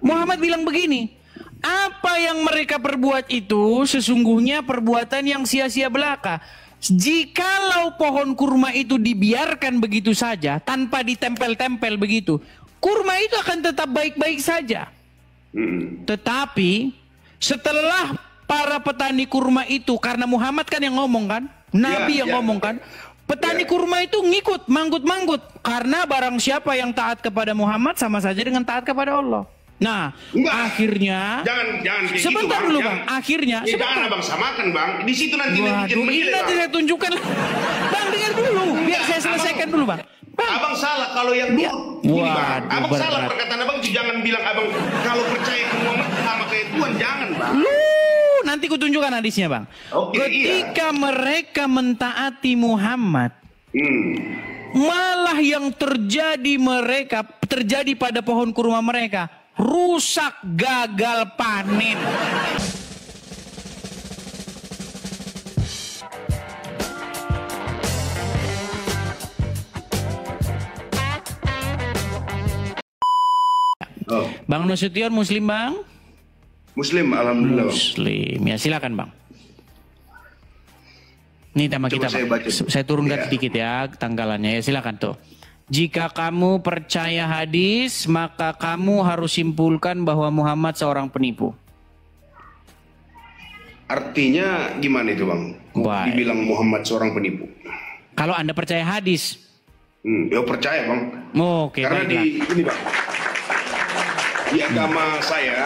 Muhammad bilang begini, apa yang mereka perbuat itu sesungguhnya perbuatan yang sia-sia belaka. Jikalau pohon kurma itu dibiarkan begitu saja, tanpa ditempel-tempel begitu, kurma itu akan tetap baik-baik saja. Tetapi setelah para petani kurma itu, karena Muhammad kan yang ngomong kan, Nabi yang ngomong kan, petani kurma itu ngikut, manggut-manggut. Karena barang siapa yang taat kepada Muhammad sama saja dengan taat kepada Allah. Nah, akhirnya jangan sebentar gitu, dulu bang. Akhirnya jangan abang samakan bang. Di situ nanti nanti saya tunjukkan. Bang dengar dulu, biar saya selesaikan dulu bang. Abang salah kalau yang dulu. Abang salah perkataan abang itu. Jangan bilang abang kalau percaya ke Muhammad sama kayak Tuhan, jangan bang. Nanti kutunjukkan hadisnya bang. Ketika mereka mentaati Muhammad, malah yang terjadi pada pohon kurma mereka rusak, gagal panen. Bang Nasution Muslim bang? Muslim, alhamdulillah. Muslim, ya silakan bang. Ini tema kita bang. Saya turunkan sedikit ya tanggalannya ya, silakan tuh. Jika kamu percaya hadis, maka kamu harus simpulkan bahwa Muhammad seorang penipu. Artinya gimana itu bang? Dibilang Muhammad seorang penipu. Kalau Anda percaya hadis? Ya percaya bang. Oke. Karena ini bang, di agama saya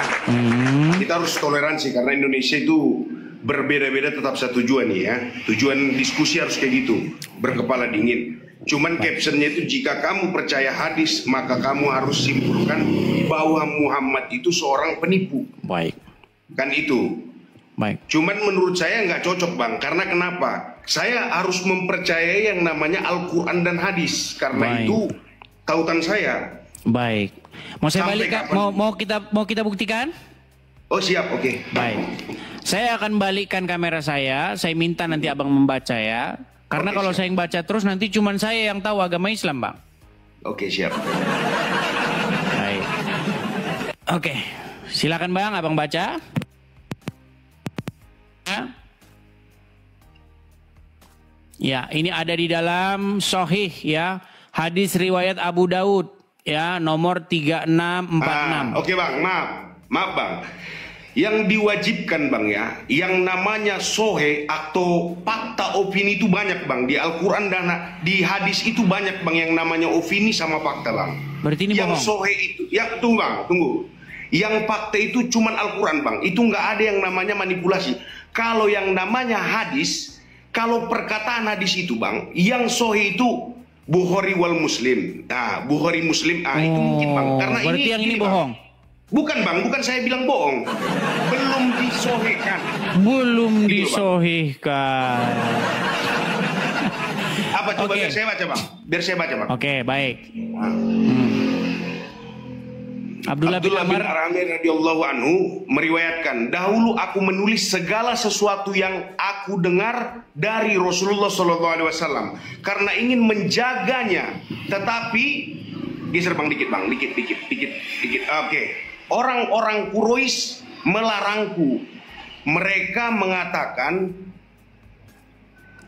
kita harus toleransi karena Indonesia itu berbeda-beda tetap satu tujuan ya. Tujuan diskusi harus kayak gitu, berkepala dingin. Cuman captionnya itu, jika kamu percaya hadis maka kamu harus simpulkan bahwa Muhammad itu seorang penipu. Baik. Kan itu. Baik. Cuman menurut saya nggak cocok bang. Karena kenapa? Saya harus mempercayai yang namanya Al-Quran dan hadis. Karena itu tautan saya. Baik. Mau saya balik mau kita buktikan? Oh siap, oke. Baik. Saya akan balikkan kamera saya minta nanti abang membaca ya. Karena kalau saya yang baca terus nanti cuman saya yang tahu agama Islam bang. Oke siap. Baik. Oke, silakan bang abang baca. Ya, ini ada di dalam Sahih ya. Hadis riwayat Abu Daud ya, nomor 3646. Oke bang, maaf bang. Yang diwajibkan bang ya, yang namanya sohe atau fakta opini itu banyak bang. Di Al-Quran dan di hadis itu banyak bang yang namanya opini sama fakta bang. Berarti ini yang bohong. Sohe itu, yang tunggu. Yang fakta itu cuman Al-Quran bang. Itu nggak ada yang namanya manipulasi. Kalau yang namanya hadis, kalau perkataan hadis itu bang, yang sohe itu Bukhari wal Muslim. Nah, Bukhari Muslim, itu mungkin bang. Karena berarti yang ini bohong. Bukan bang, bukan saya bilang bohong. Belum disohhikan. Belum disohhikan. Apa coba biar saya baca bang? Biar saya baca bang. Oke, baik. Abdullah bin Amir radhiyallahu anhu meriwayatkan, dahulu aku menulis segala sesuatu yang aku dengar dari Rasulullah SAW karena ingin menjaganya. Tetapi geser bang dikit bang, dikit. Oke. Orang-orang Quraisy melarangku. Mereka mengatakan,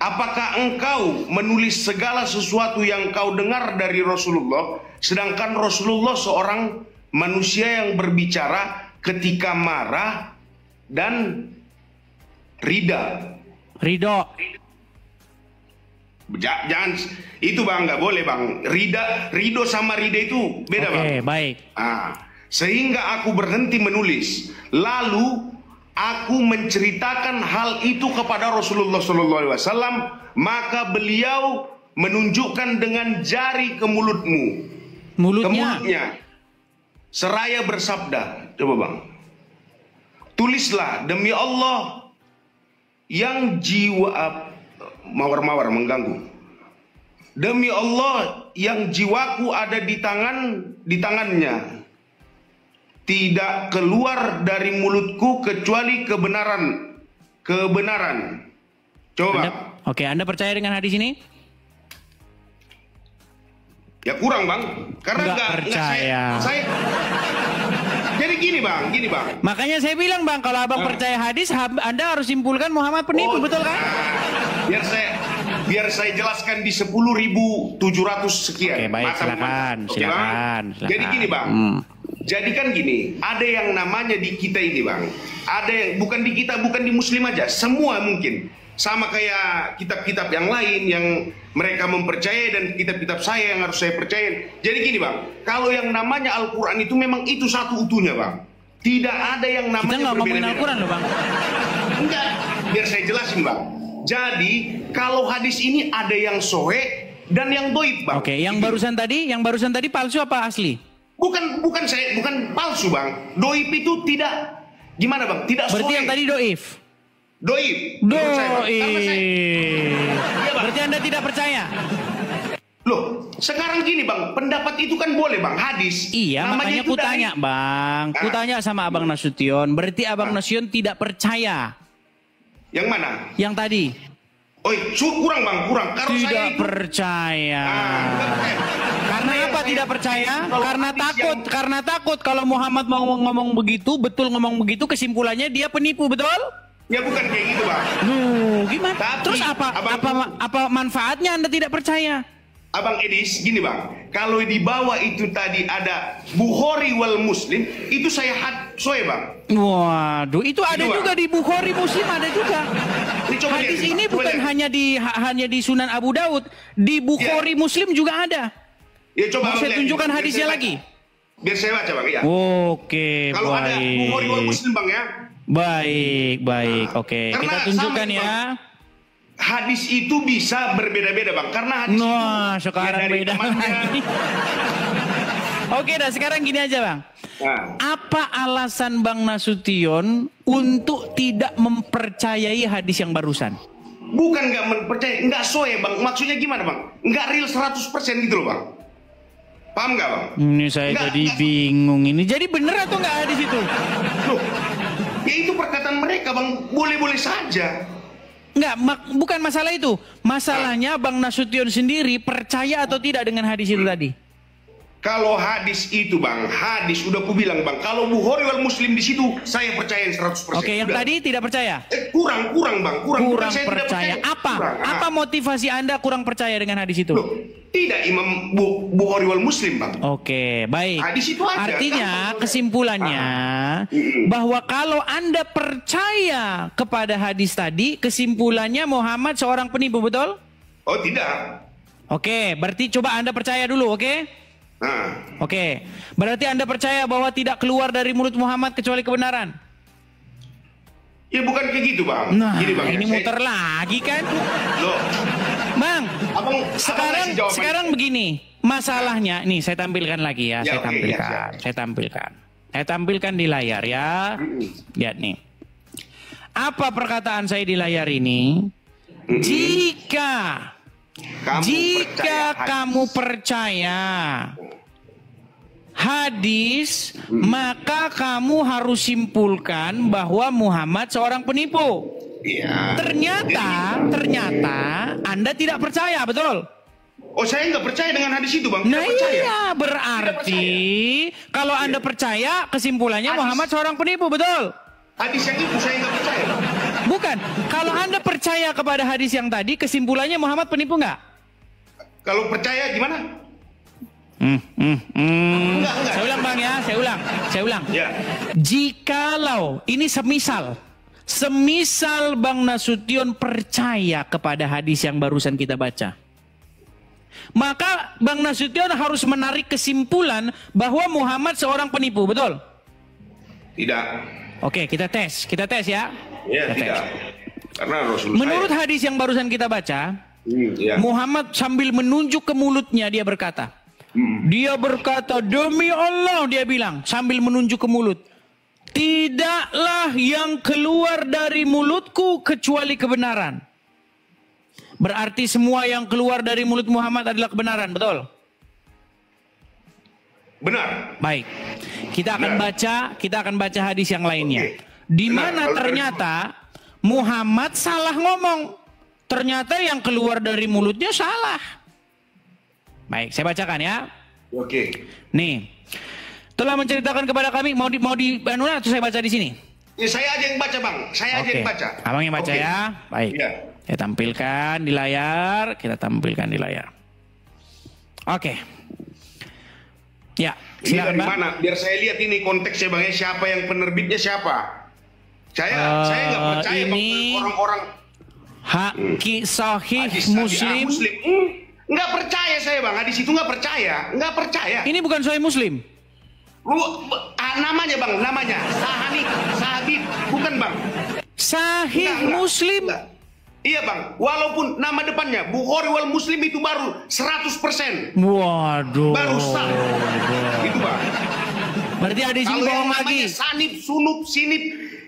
apakah engkau menulis segala sesuatu yang kau dengar dari Rasulullah, sedangkan Rasulullah seorang manusia yang berbicara ketika marah dan ridho. Jangan itu bang, nggak boleh bang. Ridho sama rida itu beda bang. Oke, baik. Sehingga aku berhenti menulis. Lalu aku menceritakan hal itu kepada Rasulullah SAW, maka beliau menunjukkan dengan jari ke mulutnya, seraya bersabda, coba bang, tulislah demi Allah yang jiwa mawar mengganggu. Demi Allah yang jiwaku ada di tangannya. Tidak keluar dari mulutku kecuali kebenaran. Coba. Anda percaya dengan hadis ini? Ya kurang bang, karena nggak percaya. Saya. Jadi gini bang. Makanya saya bilang bang, kalau abang percaya hadis, Anda harus simpulkan Muhammad penipu, betul kan? Biar saya jelaskan di 10.700 sekian. Oke, baik, silakan. Jadi gini bang, jadi kan gini, ada yang namanya di kita ini bang, ada yang bukan di kita, bukan di Muslim aja, semua mungkin. Sama kayak kitab-kitab yang lain yang mereka mempercayai dan kitab-kitab saya yang harus saya percaya. Jadi gini bang, kalau yang namanya Al-Quran itu memang itu satu utuhnya bang. Tidak ada yang namanya kita nggak ngomongin Al-Quran loh bang. Enggak, biar saya jelasin bang. Jadi kalau hadis ini ada yang sahih dan yang doib bang. Oke, yang barusan tadi palsu apa asli? Bukan palsu bang. Doib itu tidak gimana bang? Tidak sahih. Berarti yang tadi doif. Doib. Berarti Anda tidak percaya? Loh, sekarang gini bang, pendapat itu kan boleh bang, hadis. Iya, makanya kutanya bang. Kutanya sama Abang Nasution. Berarti Abang Nasution tidak percaya. Yang mana? Yang tadi. Kurang bang, kurang. Karena tidak saya itu percaya. Karena apa tidak percaya? Karena takut kalau Muhammad mau ngomong begitu, ngomong begitu, kesimpulannya dia penipu, betul? Ya bukan kayak gitu bang. Gimana? Tapi, terus apa manfaatnya Anda tidak percaya? Abang Edis, gini bang, kalau di bawah itu tadi ada Bukhari wal Muslim, itu saya soe bang. Waduh, itu ada juga di Bukhari Muslim, ada juga. Hadis ini bukan hanya di Sunan Abu Daud, di Bukhari Muslim juga ada. Ya coba saya tunjukkan hadisnya lagi. Biar saya baca bang ya. Oke, kalau ada Bukhari wal Muslim bang ya. Baik. Oke. Kita tunjukkan ya. Hadis itu bisa berbeda-beda bang, karena hadis itu sekarang beda lagi. Oke, sekarang gini aja bang. Apa alasan Bang Nasution untuk tidak mempercayai hadis yang barusan? Bukan nggak mempercayai, nggak soe bang. Maksudnya gimana bang? Nggak real 100% gitu loh bang. Paham nggak bang? Ini saya jadi bingung ini. Jadi bener atau nggak hadis itu? Loh, ya itu perkataan mereka bang. Boleh-boleh saja. Enggak, bukan masalah itu. Masalahnya Bang Nasution sendiri percaya atau tidak dengan hadis itu tadi? Kalau hadis itu bang, hadis udah aku bilang bang, kalau Bukhari wal Muslim di situ saya percaya 100%. Oke, yang tadi tidak percaya? Kurang bang, kurang percaya. Apa motivasi Anda kurang percaya dengan hadis itu? Loh, tidak Imam Bukhari wal Muslim bang. Oke, baik. Hadis itu ada. Artinya kesimpulannya bahwa kalau Anda percaya kepada hadis tadi, kesimpulannya Muhammad seorang penipu, betul? Oh tidak. Oke, berarti coba Anda percaya dulu, oke? Oke, berarti Anda percaya bahwa tidak keluar dari mulut Muhammad kecuali kebenaran? Ya bukan kayak gitu bang. Nah, gini, bang, ini muter lagi kan? Loh, bang, sekarang begini, masalahnya, nih saya tampilkan lagi ya, saya tampilkan di layar ya. Lihat nih, apa perkataan saya di layar ini? Jika kamu percaya hadis, maka kamu harus simpulkan bahwa Muhammad seorang penipu. Iya. Ternyata Anda tidak percaya, betul? Oh, saya nggak percaya dengan hadis itu, bang. Nah iya, berarti kalau Anda percaya, kesimpulannya Muhammad seorang penipu, betul? Hadis yang itu saya nggak percaya. Bukan, kalau Anda percaya kepada hadis yang tadi, kesimpulannya Muhammad penipu nggak? Kalau percaya gimana? Enggak. Saya ulang bang ya, saya ulang. Ya. Jikalau ini semisal Bang Nasution percaya kepada hadis yang barusan kita baca, maka Bang Nasution harus menarik kesimpulan bahwa Muhammad seorang penipu, betul? Tidak. Oke, kita tes ya. Ya, tidak. Karena Rasul menurut hadis yang barusan kita baca, Muhammad sambil menunjuk ke mulutnya dia berkata, demi Allah, dia bilang sambil menunjuk ke mulut, tidaklah yang keluar dari mulutku kecuali kebenaran. Berarti semua yang keluar dari mulut Muhammad adalah kebenaran, betul? Benar. Baik. Kita akan baca hadis yang lainnya. Di mana ternyata Muhammad salah ngomong. Ternyata yang keluar dari mulutnya salah. Baik, saya bacakan ya. Oke. Nih. telah menceritakan kepada kami, mau di atau saya baca di sini? Ya, saya aja yang baca, Bang. Saya aja yang baca. Abang yang baca ya. Baik. Ya. Saya tampilkan di layar, kita tampilkan di layar. Oke. Ya, Ini silakan, dari Bang. mana? Biar saya lihat ini konteksnya, Bang. Siapa yang penerbitnya siapa? Saya nggak percaya, Bang, orang-orang Haki Sahih hadis Muslim. Nggak percaya saya, Bang. Hadis itu nggak percaya. Nggak percaya. Ini bukan Sahih Muslim. Namanya, Bang. Namanya. Sahabib. Bukan, Bang. Sahih Enggak. Muslim. Enggak. Iya, Bang. Walaupun nama depannya Bukhari wal Muslim itu baru 100%. Waduh. Baru sah. Itu, Bang. Berarti hadis ini bohong lagi. Sanib, sunub, sinib.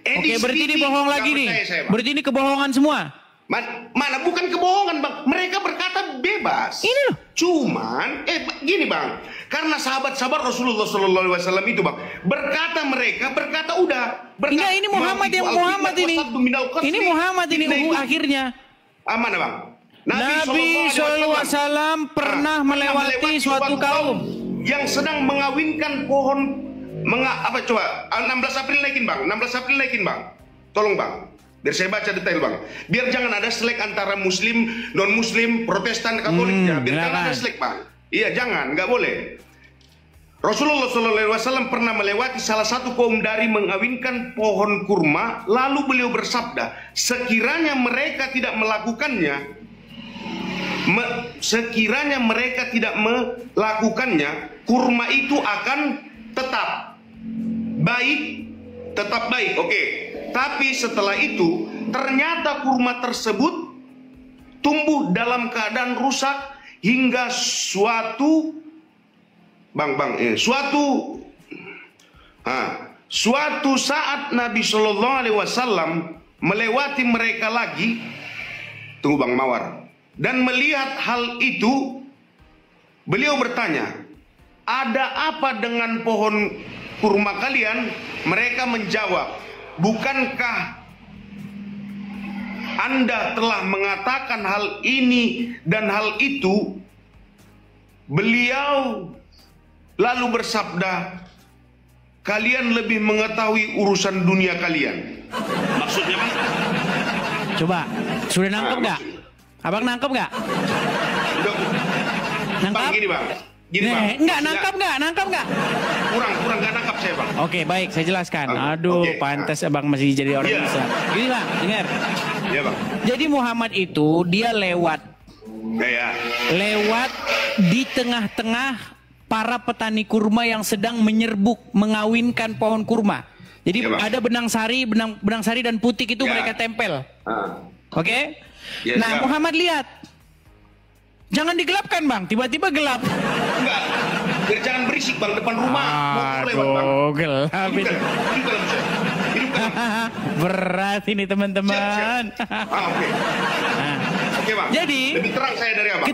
Oke, berarti ini bohong lagi nih. Saya, berarti ini kebohongan semua. Mana bukan kebohongan, Bang. Mereka berkata bebas. Ini loh. Cuman, gini, Bang. Karena sahabat-sahabat Rasulullah SAW itu, Bang, mereka berkata udah. Enggak, ini Muhammad ini. Ini Muhammad ini akhirnya. Mana, Bang? Nabi SAW pernah melewati suatu kaum yang sedang mengawinkan pohon apa coba 16 April naikin, Bang. 16 April naikin, Bang. Tolong, Bang. Biar saya baca detail, Bang. Biar jangan ada selek antara Muslim, non-Muslim, Protestan, Katoliknya. Biar jangan ada selek, Bang. Iya, jangan, nggak boleh. Rasulullah SAW pernah melewati salah satu kaum dari mengawinkan pohon kurma, lalu beliau bersabda, sekiranya mereka tidak melakukannya, kurma itu akan tetap baik. Oke. Tapi setelah itu ternyata kurma tersebut tumbuh dalam keadaan rusak hingga suatu saat Nabi Shallallahu Alaihi Wasallam melewati mereka lagi, tunggu, Bang Mawar, dan melihat hal itu, beliau bertanya, ada apa dengan pohon kurma kalian? Mereka menjawab, bukankah Anda telah mengatakan hal ini dan hal itu? Beliau lalu bersabda, kalian lebih mengetahui urusan dunia kalian. Maksudnya, Bang? Coba, sudah nangkep nggak? Abang nangkep nggak? Nangkep? Bang, gini, Bang. Enggak, nangkap nggak? Kurang nggak nangkap saya, Bang. Oke, baik, saya jelaskan. Aduh, pantas Abang masih jadi orang Islam. Gini, Bang, dengar. Iya, Bang. Jadi Muhammad itu dia lewat di tengah-tengah para petani kurma yang sedang menyerbuk, mengawinkan pohon kurma. Jadi ada benang sari dan putik itu mereka tempel. Oke? Nah, Muhammad lihat. Jangan digelapkan, Bang. Tiba-tiba gelap. Enggak. Biar jangan berisik, Bang, depan rumah. Aduh, gelap ini. Berat ini, teman-teman. Oke, Bang. Jadi, lebih terang saya dari Abang.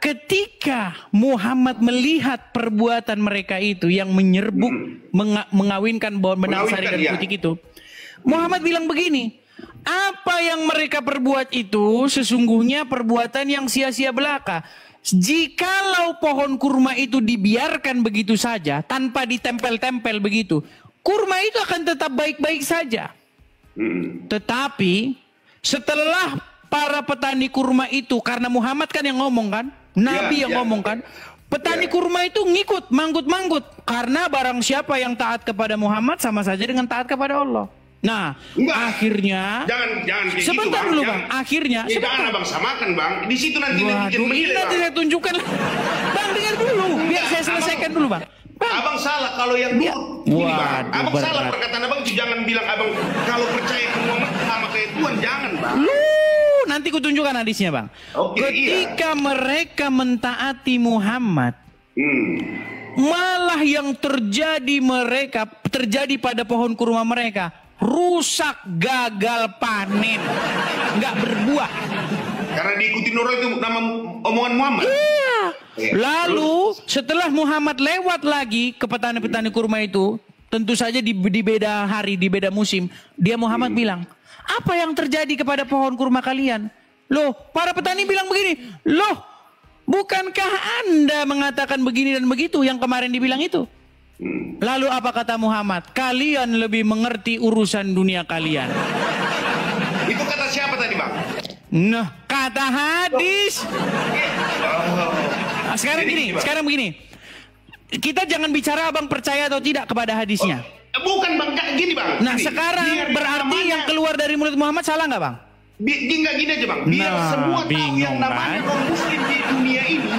Ketika Muhammad melihat perbuatan mereka itu yang menyerbuk, mengawinkan benang sari dan putik itu, Muhammad bilang begini, apa yang mereka perbuat itu sesungguhnya perbuatan yang sia-sia belaka. Jikalau pohon kurma itu dibiarkan begitu saja, tanpa ditempel-tempel begitu, kurma itu akan tetap baik-baik saja. Tetapi setelah para petani kurma itu, karena Muhammad kan yang ngomong kan, Nabi yang ngomong kan, petani kurma itu ngikut, manggut-manggut. Karena barang siapa yang taat kepada Muhammad sama saja dengan taat kepada Allah. Nah, akhirnya jangan sebentar gitu, dulu, Bang. Akhirnya jangan Abang samakan, Bang. Di situ nanti ini nanti saya tunjukkan. Bang, dengar dulu. Biar saya selesaikan dulu, Bang. Abang salah kalau yang dulu. Bang. Abang salah perkataan Abang itu, jangan bilang Abang kalau percaya ke Muhammad sama kayak Tuhan, jangan, Bang. Nanti kutunjukkan hadisnya, Bang. Ketika mereka mentaati Muhammad, malah yang terjadi pada pohon kurma mereka rusak, gagal panen, nggak berbuah. Karena diikuti orang itu nama omongan Muhammad. Iya. Lalu setelah Muhammad lewat lagi ke petani-petani kurma itu, tentu saja di beda hari, di beda musim, dia Muhammad bilang, apa yang terjadi kepada pohon kurma kalian? Loh, para petani bilang begini, loh, bukankah Anda mengatakan begini dan begitu yang kemarin dibilang itu? Lalu apa kata Muhammad? Kalian lebih mengerti urusan dunia kalian. Itu kata siapa tadi, Bang? Nah, kata hadis. Nah, sekarang begini. Kita jangan bicara abang percaya atau tidak kepada hadisnya. Bukan, Bang, gini, Bang. Nah, sekarang berarti yang keluar dari mulut Muhammad salah nggak, Bang? Enggak, gini aja, Bang. Biar semua tahu yang namanya non-muslim di dunia ini.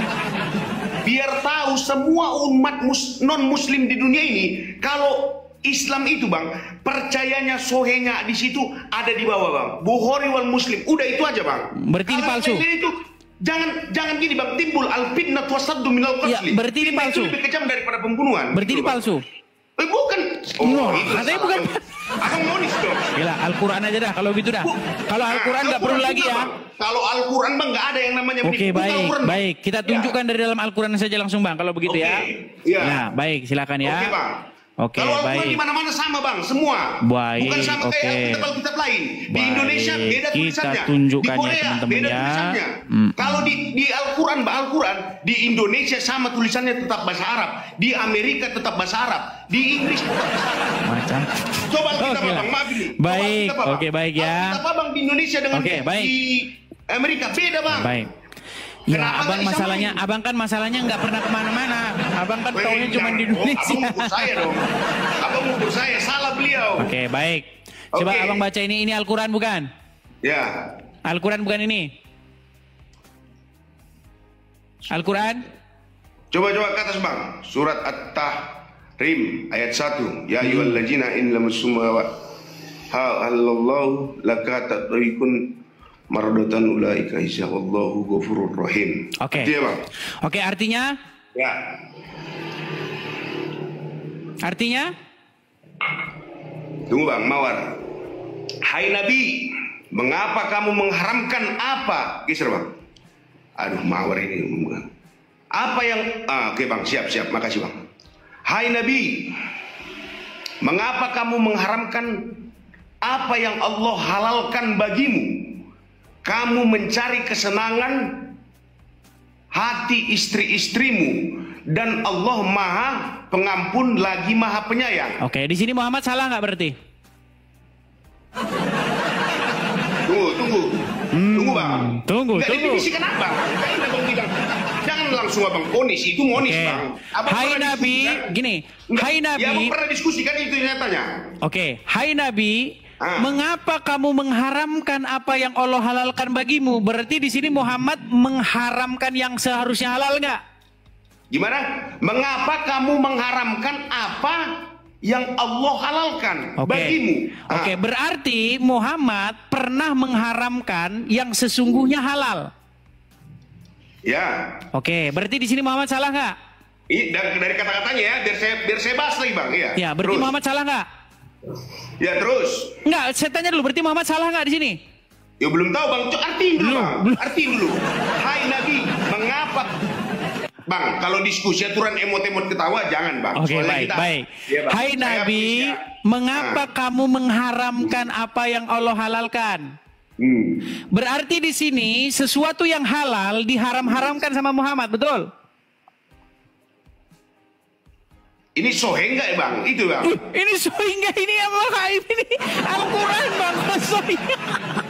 Biar tahu semua umat non-muslim di dunia ini, kalau Islam itu, Bang, percayanya sohenya di situ ada di bawah, Bang. Bukhari wal Muslim. Udah itu aja, Bang. Berarti ini palsu. Itu jangan gini, Bang. Timbul al-fitnah wasaddu minal qatli. Ya, berarti ini palsu. Itu lebih kejam daripada pembunuhan. Berarti ini palsu. Bukan. Katanya bukan. Abang monis dong. Gila, Al-Quran aja dah kalau gitu dah. Kalau Al-Quran nggak perlu lagi ya. Kalau Al-Quran, Bang, nggak ada yang namanya. Oke, baik. Kita tunjukkan dari dalam Al-Quran saja langsung, Bang. Kalau begitu ya. Ya, baik. Silakan ya. Oke, Bang. Oke, kalau baik. Al-Quran di mana-mana sama, Bang, semua. Baik, bukan sama kayak kitab-kitab lain. Di Indonesia beda tulisannya. Kita tunjukkan di Korea, ya, teman-teman beda ya. tulisannya. Kalau di Al-Quran, di Indonesia sama tulisannya tetap bahasa Arab. Di Amerika tetap bahasa Arab. Di Inggris tetap bahasa Arab. Macam. Coba kita Bang, maaf ini. Baik, oke, baik ya. Kita Bang, di Indonesia dengan di Amerika beda, Bang. Baik. Ya, abang kan masalahnya nggak pernah kemana-mana. Abang kan taunya cuma di Indonesia. Abang ukur saya dong. Abang ukur saya, salah beliau. Oke, baik. Coba abang baca ini Al-Quran bukan? Ya. Al-Quran bukan ini? Al-Quran? Coba ke atas, Bang. Surat At-Tahrim ayat 1. Ya ayyuhallazina in lamassumawa halallahu lakatatayikun maradatan ulaika insyaallahu ghafurur rahim. Oke. Oke, artinya? Ya. Artinya? Tunggu, Bang, Mawar. Hai Nabi, mengapa kamu mengharamkan apa? Geser, Bang. Aduh, Mawar ini. Apa yang oke, Bang, siap. Makasih, Bang. Hai Nabi, mengapa kamu mengharamkan apa yang Allah halalkan bagimu? Kamu mencari kesenangan hati istri-istrimu dan Allah Maha Pengampun lagi Maha Penyayang. Oke, di sini Muhammad salah nggak berarti? Tunggu, Bang. Tunggu. Definisikan apa? Jangan langsung abang ponis, itu monis, Bang. Hai Nabi, gini. Hai Nabi. Ya, abang pernah diskusikan itu nyatanya. Oke, hai Nabi. Mengapa kamu mengharamkan apa yang Allah halalkan bagimu? Berarti di sini Muhammad mengharamkan yang seharusnya halal nggak? Gimana? Mengapa kamu mengharamkan apa yang Allah halalkan bagimu? Oke, berarti Muhammad pernah mengharamkan yang sesungguhnya halal. Ya. Oke, berarti di sini Muhammad salah nggak? Dari kata-katanya ya, biar saya bahas lagi, Bang. Ya, berarti Muhammad salah nggak? Ya, terus. Enggak, saya tanya dulu, berarti Muhammad salah nggak di sini? Ya belum tahu, Bang. Artiin dulu, Bang. Artiin dulu. Hai Nabi, mengapa? Bang, kalau diskusi aturan emot-emot ketawa jangan, Bang. Oke, baik. Ya, Bang. Hai Nabi, mengapa kamu mengharamkan apa yang Allah halalkan? Berarti di sini sesuatu yang halal diharam-haramkan sama Muhammad, betul? Ini sohe enggak ya, Bang? Itu, Bang. Ini sohe enggak? Ini apa? Ini Al-Quran, Bang. Sohe.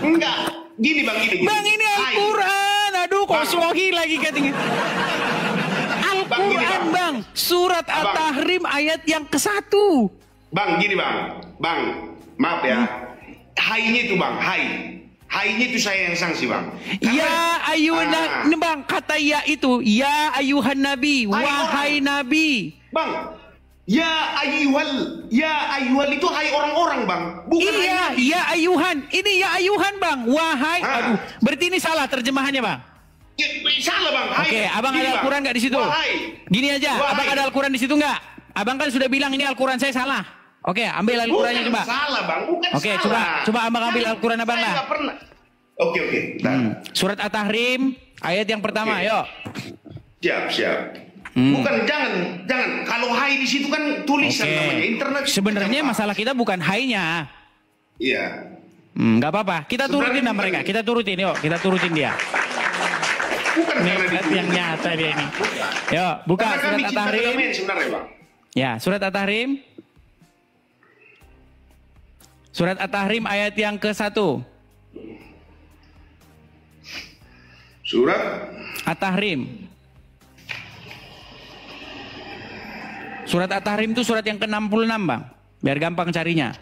Enggak. Gini, Bang. Gini. Bang, ini Al-Quran. Aduh, kok sohi lagi katanya. Al-Quran, Bang. Surat At-Tahrim ayat yang ke-1. Bang, gini, Bang. Bang, maaf ya. Hai-nya itu, Bang. Hai-nya itu saya yang sanksi, Bang. Ya ayuhan, Bang. Kata ya itu. Ya ayuhan Nabi. Wahai Nabi. Bang. Ya ayyuhal itu hai orang-orang, Bang. Bukan iya, ya ayuhan. Ini ya ayuhan, Bang. Wahai. Aduh, berarti ini salah terjemahannya, Bang. Ya, salah, Bang. Oke, abang ada Al-Quran nggak di situ? Gini aja, abang ada Al-Quran di situ nggak? Abang kan sudah bilang ini Al-Quran saya salah. Oke, ambil Al-Qurannya coba. Salah, Bang. Bukan salah. Oke, coba abang ambil Al-Quran abang lah. Saya pernah. Oke. Surat At-Tahrim ayat yang pertama, yuk. Siap. Bukan, jangan. Kalau hai di situ kan tulisan namanya internet. Sebenarnya masalah kita bukan hai-nya. Iya. Nggak apa-apa. Kita turutin lah mereka. Kita turutin, yuk. Kita turutin dia. Bukan yang nyata dia ini. Yuk, buka surat At-Tahrim. Sebenarnya, Bang. Ya, surat At-Tahrim. Surat At-Tahrim ayat yang ke-1. Surat At-Tahrim. Surat At-Tahrim itu surat yang ke-66, Bang. Biar gampang carinya.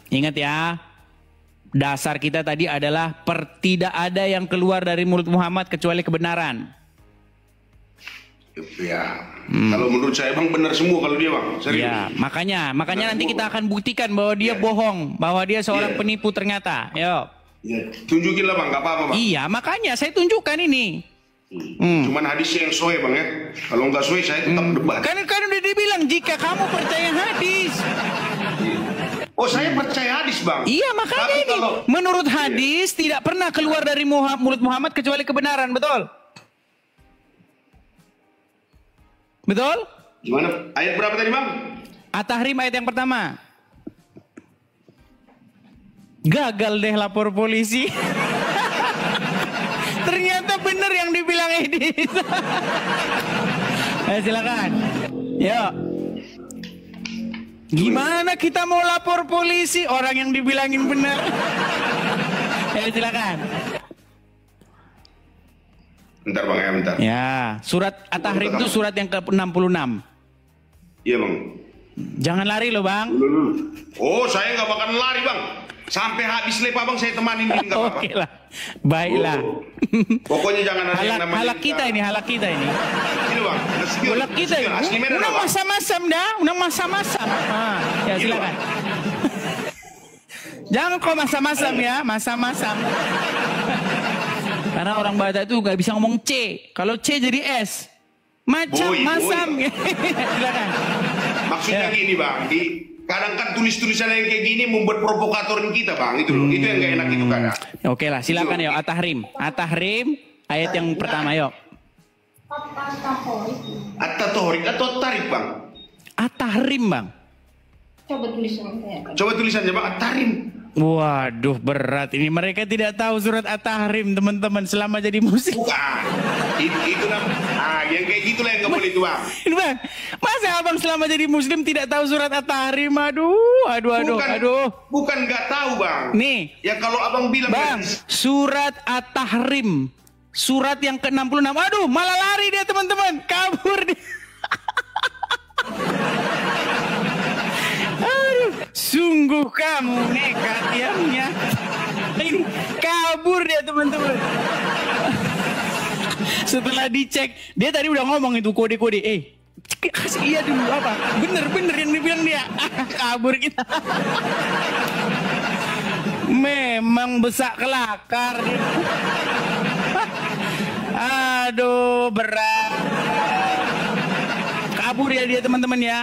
Ingat ya, dasar kita tadi adalah tidak ada yang keluar dari mulut Muhammad kecuali kebenaran. Ya, kalau menurut saya Bang benar semua kalau dia Bang. Serius. Ya, makanya nanti kita akan buktikan bahwa dia bohong, bahwa dia seorang penipu ternyata. Yo. Ya, tunjukinlah Bang, gak apa-apa Bang. Iya, makanya saya tunjukkan ini. Cuman hadisnya yang soe Bang ya. Kalau nggak soe saya tetap debat. Kan udah dibilang jika kamu percaya hadis. Oh, saya percaya hadis Bang. Iya, makanya tapi ini. Menurut hadis tidak pernah keluar dari mulut Muhammad kecuali kebenaran, betul? Betul? Gimana? Ayat berapa tadi Bang? At-Tahrim ayat yang pertama. Gagal deh lapor polisi. Ternyata benar yang dibilang Edis. Ayo silakan. Yuk. Gimana kita mau lapor polisi orang yang dibilangin benar? Ayo silakan. Bentar Bang ya, bentar. Ya, surat At-Tahrim itu surat yang ke-66. Iya Bang. Jangan lari loh Bang. Oh, saya nggak bakal lari Bang. Sampai habis lepa Bang saya temanin ini nggak apa-apa. Oke lah, baiklah. Pokoknya jangan ada yang namanya. Halak kita ini. Ini Bang. Halak kita ini. Unang masam-masam dah, unang masam-masam. Ya silakan. Jangan kau masam-masam ya, masam-masam. Karena orang Batak itu nggak bisa ngomong C. Kalau C jadi S. Macam masam. Silakan. Maksudnya gini Bang, kadang kan tulis-tulisan yang kayak gini membuat provokatorin kita Bang, itu loh. Itu yang gak enak itu kadang. Oke lah, silakan yuk At-Tahrim. At-Tahrim ayat yang pertama yuk. At-Tahrim atau At-Tahrim Bang? At-Tahrim Bang. Coba tulisannya Bang, At-Tahrim. Waduh berat ini, mereka tidak tahu surat At-Tahrim teman-teman selama jadi musik. Bukan. Itulah yang kayak gitulah yang gak boleh itu Bang. Bang, masa abang selama jadi muslim tidak tahu surat At-Tahrim? Aduh. Bukan gak tahu Bang. Nih. Ya kalau abang bilang Bang, surat At-Tahrim, surat yang ke-66. Aduh, malah lari dia teman-teman, kabur dia. Aduh, sungguh kamu nekat ya. Ini kabur dia teman-teman. Setelah dicek, dia tadi udah ngomong itu kode-kode. Kasih iya dulu apa? Bener yang dibilang dia. Kabur kita. Memang besak kelakar dia. Aduh, berat. Kabur ya dia teman-teman ya.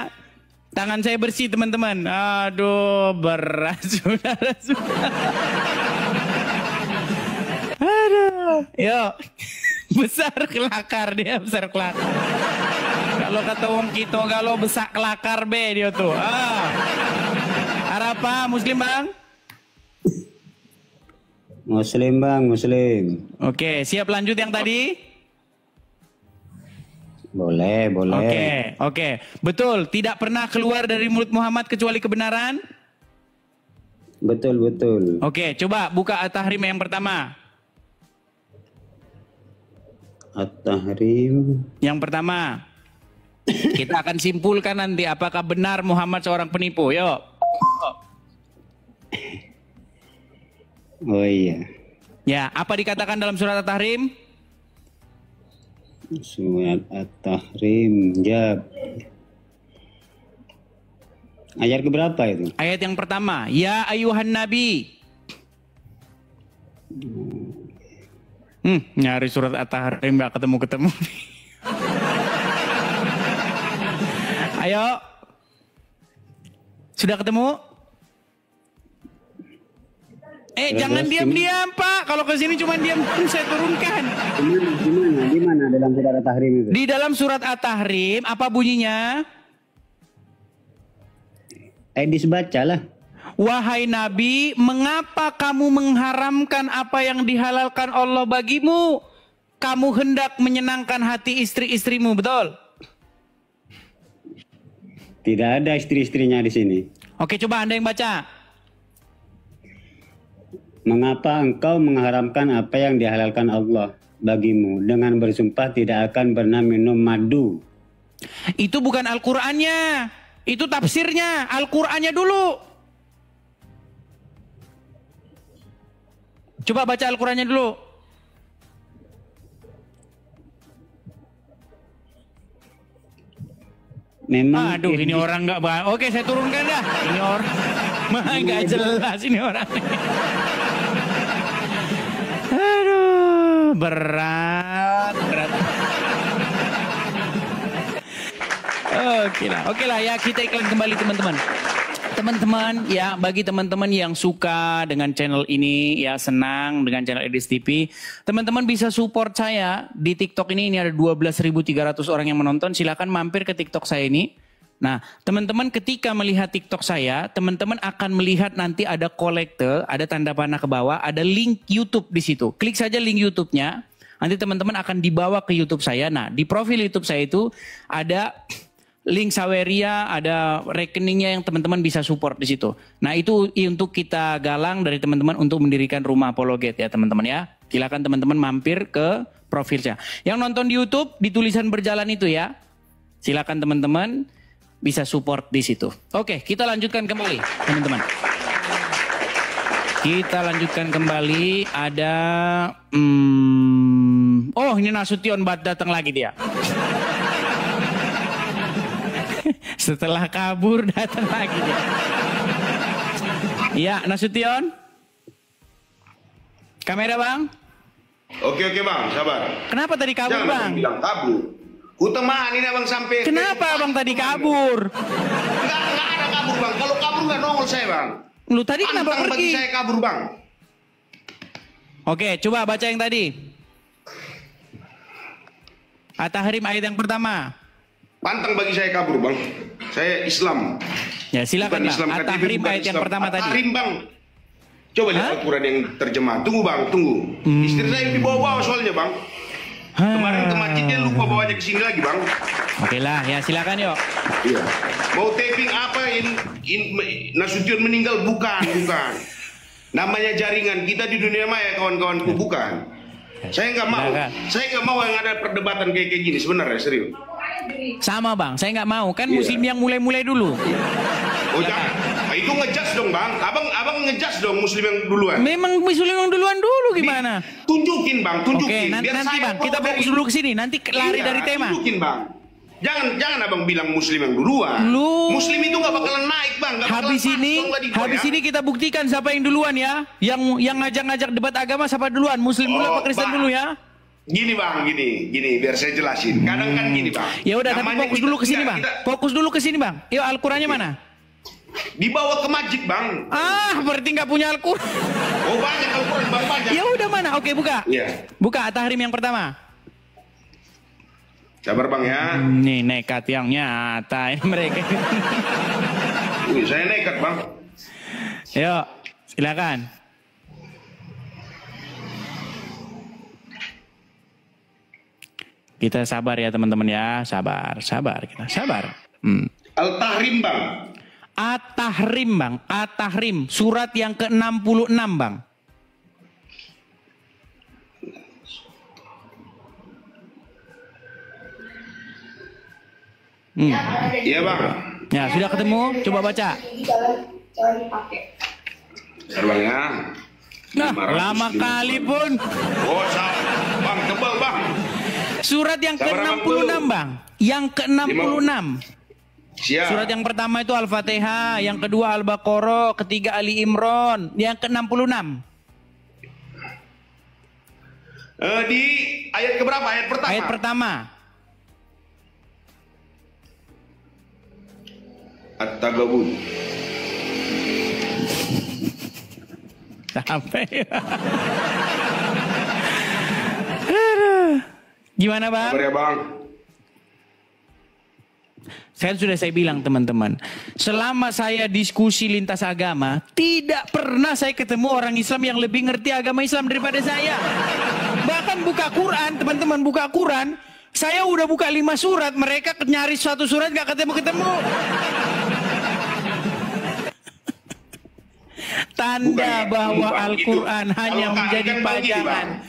Tangan saya bersih teman-teman. Aduh, berat saudara. Aduh, yuk. Besar kelakar dia, besar kelakar. Kalau kata wong kita kalau besar kelakar be dia tuh. Apa muslim Bang? Muslim Bang, muslim. Oke, siap lanjut yang tadi? Boleh. Oke. Betul, tidak pernah keluar dari mulut Muhammad kecuali kebenaran? Betul. Oke, coba buka At-Tahrim yang pertama. At-Tahrim. Yang pertama. Kita akan simpulkan nanti apakah benar Muhammad seorang penipu. Yuk. Oh iya. Ya, apa dikatakan dalam surat At-Tahrim? Surat At-Tahrim. Jab. Ayat keberapa itu? Ayat yang pertama. Ya ayuhan nabi. Nyari surat At-Tahrim gak ketemu. Ayo. Sudah ketemu? Jangan diam-diam Pak. Kalau kesini cuma diam saya turunkan. Di mana dalam surat At-Tahrim itu? Di dalam surat At-Tahrim apa bunyinya? Dibacalah. Wahai Nabi, mengapa kamu mengharamkan apa yang dihalalkan Allah bagimu? kamu hendak menyenangkan hati istri-istrimu, betul? Tidak ada istri-istrinya di sini. Oke, coba Anda yang baca. Mengapa engkau mengharamkan apa yang dihalalkan Allah bagimu dengan bersumpah tidak akan pernah minum madu? Itu bukan Al-Qur'annya. Itu tafsirnya. Al-Qur'annya dulu. Coba baca Al-Qur'annya dulu. Memang Aduh, ini orang nggak baik. Oke, saya turunkan dah. Ini orang nggak jelas ini orang. Aduh, berat. Oke lah ya, kita iklan kembali teman-teman. Teman-teman ya, bagi teman-teman yang suka dengan channel ini ya, senang dengan channel Edis TV, teman-teman bisa support saya di TikTok ini ada 12.300 orang yang menonton. Silakan mampir ke TikTok saya ini. Nah, teman-teman ketika melihat TikTok saya, teman-teman akan melihat nanti ada kolekte, ada tanda panah ke bawah, ada link YouTube di situ. Klik saja link YouTube-nya. Nanti teman-teman akan dibawa ke YouTube saya. Nah, di profil YouTube saya itu ada link Saweria, ada rekeningnya yang teman-teman bisa support di situ. Nah, itu untuk kita galang dari teman-teman untuk mendirikan rumah apologet ya teman-teman ya. Silakan teman-teman mampir ke profilnya. Yang nonton di YouTube di tulisan berjalan itu ya. Silakan teman-teman bisa support di situ. Oke, kita lanjutkan kembali teman-teman. Kita lanjutkan kembali. Ada oh, ini Nasution datang lagi dia. Setelah kabur datang lagi dia. Iya, Nasution. Kamera bang. Oke bang, sabar. Kenapa tadi kabur Jangan bang? bilang kabur. Kutemani abang sampai. Kenapa abang tadi kabur? Enggak ada kabur bang. Kalau kabur nggak nongol saya bang. Lu tadi kenapa Pantang bagi pergi? saya kabur bang. Oke, coba baca yang tadi. At-Tahrim ayat yang pertama. Pantang bagi saya kabur bang. Saya Islam. Ya silakan Bukan bang. Islam, At-Tahrim bukan ayat yang Islam. pertama tadi. At-Tahrim bang. Coba lihat Al-Quran yang terjemah. Tunggu bang, tunggu. Istri saya dibawa soalnya bang. Kemarin ke masjidnya lupa bawanya ke sini lagi bang. Oke lah, ya silakan yuk. Iya. Mau taping apa Nasution meninggal? Bukan. Namanya jaringan kita di dunia maya kawan-kawanku, bukan. Saya nggak mau. Saya nggak mau yang ada perdebatan kayak gini sebenarnya serius. Sama bang, saya nggak mau. Kan muslim yang mulai-mulai dulu. Oh jangan. Nah, itu ngejudge dong bang. Abang ngejudge dong muslim yang duluan. Memang muslim yang duluan dulu gimana? Tunjukin bang, tunjukin. Oke, nanti saya bang, kita fokus dulu ke sini. Nanti lari dari tema. Tunjukin bang. Jangan abang bilang muslim yang duluan. Muslim itu nggak bakalan naik bang. Habis ini kita buktikan siapa yang duluan ya. Yang ngajak-ngajak debat agama siapa duluan? Muslim dulu apa Kristen dulu ya? Gini bang, gini biar saya jelasin. Kadang kan gini bang. Ya udah, tapi fokus dulu ke sini bang. Fokus dulu ke sini bang. Yuk, Al-Qur'annya mana? Dibawa ke masjid bang. Berarti nggak punya Al-Qur'an. Oh banyak Al-Qur'an bang, banyak. Ya udah mana? Oke, buka. Iya. Buka At-Tahrim yang pertama. Sabar bang ya. Nih nekat yang nyata ini mereka. Saya nekat bang. Yuk, silakan. Kita sabar ya teman-teman ya, sabar kita, sabar. Al-Tahrim bang. At-Tahrim bang, At-Tahrim, surat yang ke-66 bang. Iya bang. Ya sudah ketemu, coba baca. Sabar ya. Nah, lama kali pun. Oh bang, tebal bang. Surat yang ke-66 bang, yang ke-66. Siap. Surat yang pertama itu Al-Fatihah, yang kedua Al-Baqarah, ketiga Ali Imran, yang ke-66. Di ayat keberapa? Ayat pertama. Ayat pertama. At-Tagabun. Sampai. Gimana bang? Sabar ya bang. Sudah saya bilang teman-teman, selama saya diskusi lintas agama, tidak pernah saya ketemu orang Islam yang lebih ngerti agama Islam daripada saya. Bahkan teman-teman buka Quran. Saya udah buka 5 surat, mereka nyari suatu surat gak ketemu-ketemu. Tanda bahwa Al-Quran hanya menjadi pajangan.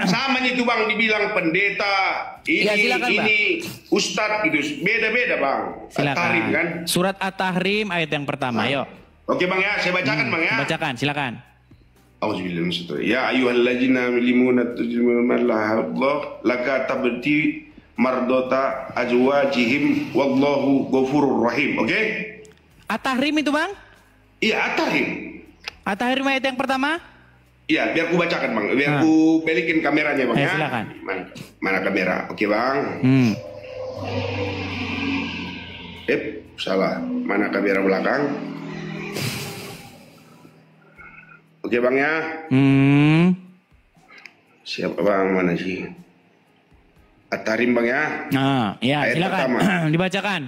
Sama itu bang, dibilang pendeta, ini, ya, silakan, ini ustadz gitu, beda-beda bang. Silakan. At-Tahrim kan? Surat At-Tahrim ayat yang pertama, yuk. Oke bang ya, saya bacakan bang ya. Bacakan, silakan. Ya ayyuhalladzina yu'minuna Allah laka tabti mardota azwajihim wallahu ghafurur rahim. Oke? At-Tahrim itu bang? Iya, At-Tahrim. At-Tahrim ayat yang pertama? Iya, biar ku bacakan bang, biar ku balikin kameranya bang ya. Silakan. Mana kamera? Oke bang. Salah. Mana kamera belakang? Oke bang ya. Siapa bang, mana sih? At-Tahrim bang ya. Ya ayat silakan. Pertama. Dibacakan.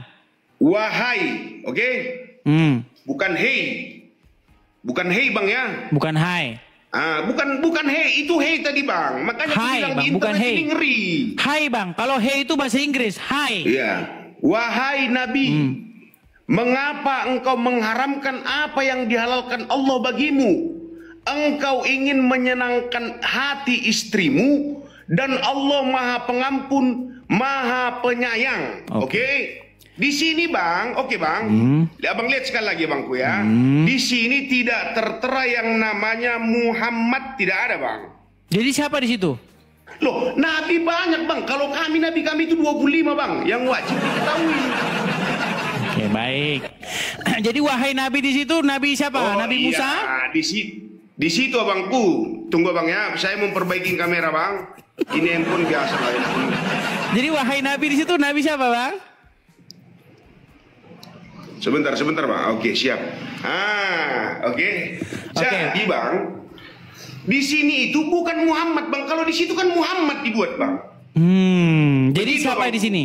Wahai, oke? Bukan hei. Bukan hei bang ya. Bukan hai. Bukan hei, itu hei tadi bang. Makanya Hai bilang bang, di bukan internet hei. ini ngeri. Hai bang, kalau hei itu bahasa Inggris. Hai. Iya. Wahai Nabi, mengapa engkau mengharamkan apa yang dihalalkan Allah bagimu? Engkau ingin menyenangkan hati istrimu dan Allah Maha Pengampun, Maha Penyayang. Oke? Di sini bang, oke bang. Abang lihat sekali lagi bangku ya. Di sini tidak tertera yang namanya Muhammad, tidak ada bang. Jadi siapa di situ? Loh, nabi banyak bang. Kalau nabi kami itu 25 bang, yang wajib diketahui. Oke, baik. Jadi wahai nabi di situ, nabi siapa? Nabi Musa? Di situ abangku. Tunggu bang ya, saya memperbaiki kamera bang. Ini handphone biasa lah. Jadi wahai nabi di situ, nabi siapa bang? Sebentar bang. Oke, siap. Oke. Jadi bang, di sini itu bukan Muhammad bang. Kalau di situ kan Muhammad dibuat bang. Jadi siapa di sini?